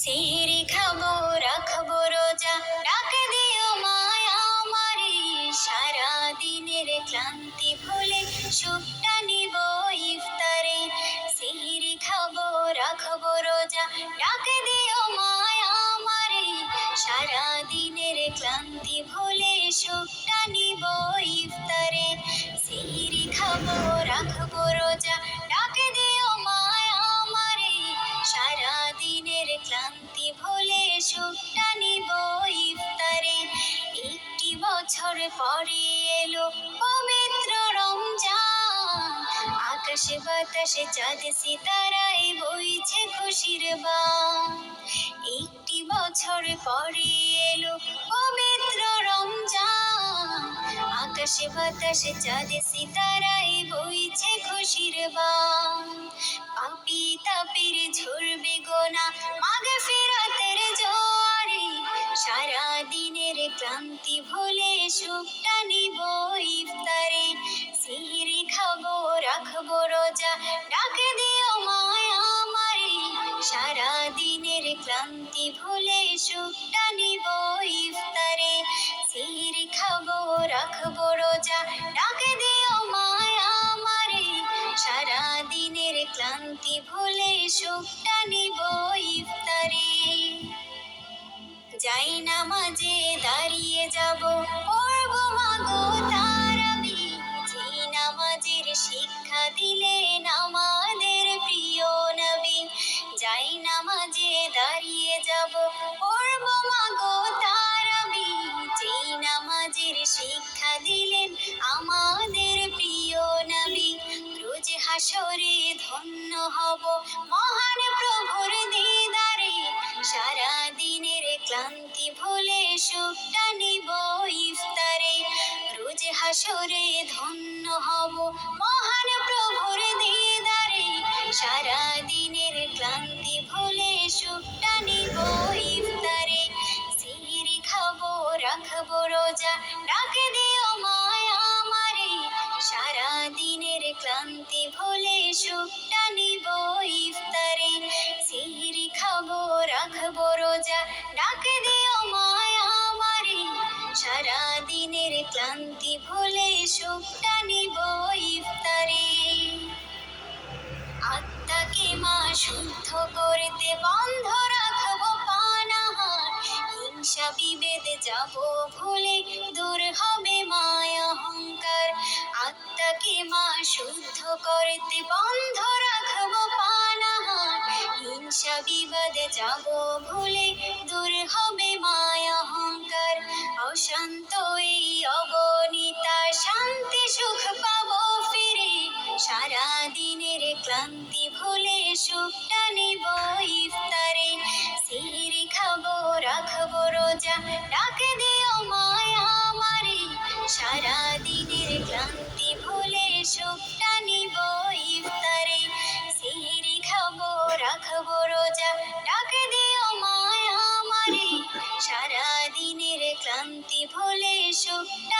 সিহরি খাবো রাখবো রোজা, ডাক দিও মায়া আমারে। সারা দিনের ক্লান্তি ভুলে সুখটা নিব ইফতারে। সিহরি খাবো রাখবো রোজা, ডাক দিও মায়া আমারে। সারা দিনের ক্লান্তি ভুলে সুখটা নিব ইফতারে। সিহরি খাবো রাখবো রোজা, ডাক দিও মায়া আমারে। সারা দিনের ক্লান্তি ভুলে সুখটা নিব ইফতারে। একটি বছর পরে এলো পবিত্র রমজান, আকাশে বাতাসে চাঁদ সিতারায় বইছে খুশির বান। একটি বছর পরে এলো পবিত্র রমজান, আকাশে বাতাসে চাঁদ সিতারায় বইছে খুশির বান। পাপী তাপির ঝরবে গোনা মাগফিরাতের জোয়ারে। সারা দিনের ক্লান্তি ভুলে সুখটা নিব ইফতারে। সিহরি খাবো রাখবো রোজা, ডাক দিও মায়া আমারে। সারা দিনের ক্লান্তি ভুলে সুখটা নিব ইফতারে। সিহরি খাবো রাখবো রোজা, ডাক দিও মায়া আমারে। সারা দিনের ক্লান্তি ভুলে সুখটা নিব ইফতারে। যাই নামাজে দাঁড়িয়ে যাব, পড়ব মাগো তারাবি। যেই নামাজের শিক্ষা দিলেন আমাদের প্রিয় নবী। যাই নামাজে দাঁড়িয়ে যাব, পড়ব মাগো তারাবি। যেই নামাজের শিক্ষা দিলেন আমাদের প্রিয় নবী। রোজ হাসরে ধন্য হব মহান প্রভুর দিদারে। সারা দিনের ক্লান্তি ভুলে সুখটা নিব ইফতারে। রোজ হাসরে ধন্য হব মহান প্রভুর দিদারে। সারা দিনের ক্লান্তি ভুলে সুখটা নিব ইফতারে। সিহরি খাবো রাখবো রোজা, ডাক দিও মায়া আমারে। সারা দিনের ক্লান্তি ভুলে সুখটা নিব ইফতারে। সিহরি খাবো রাখবো রোজা, ডাক দিও মায়া আমারে। সারা দিনের ক্লান্তি ভুলে সুখটা নিব ইফতারে। আত্মাকে মা শুদ্ধ করতে বন্ধ রাখবো পানাহার। হিংসা বিভেদ যাব ভুলে দূর হবে মায়া অহংকার। আত্মাকে মা শুদ্ধ করতে বন্ধ রাখবো পানাহার। হিংসা বিবাদ যাব ভুলে দূর হবে মায়া অহংকার। অশান্ত এই অগণিতা শান্তি সুখ পাবো ফিরে। সারা দিনের ক্লান্তি ভুলে সুখটা নিব ইফতারে। সিহরি খাবো রাখবো রোজা, ডাক দিও মায়া আমারে। সারা দিনের ক্লান্তি ভুলে সুখটা নিব ইফতারে। সিহরি খাবো রাখবো রোজা, ডাক দিও মায়া আমারে। সারা দিনের ক্লান্তি ভুলে সুখটা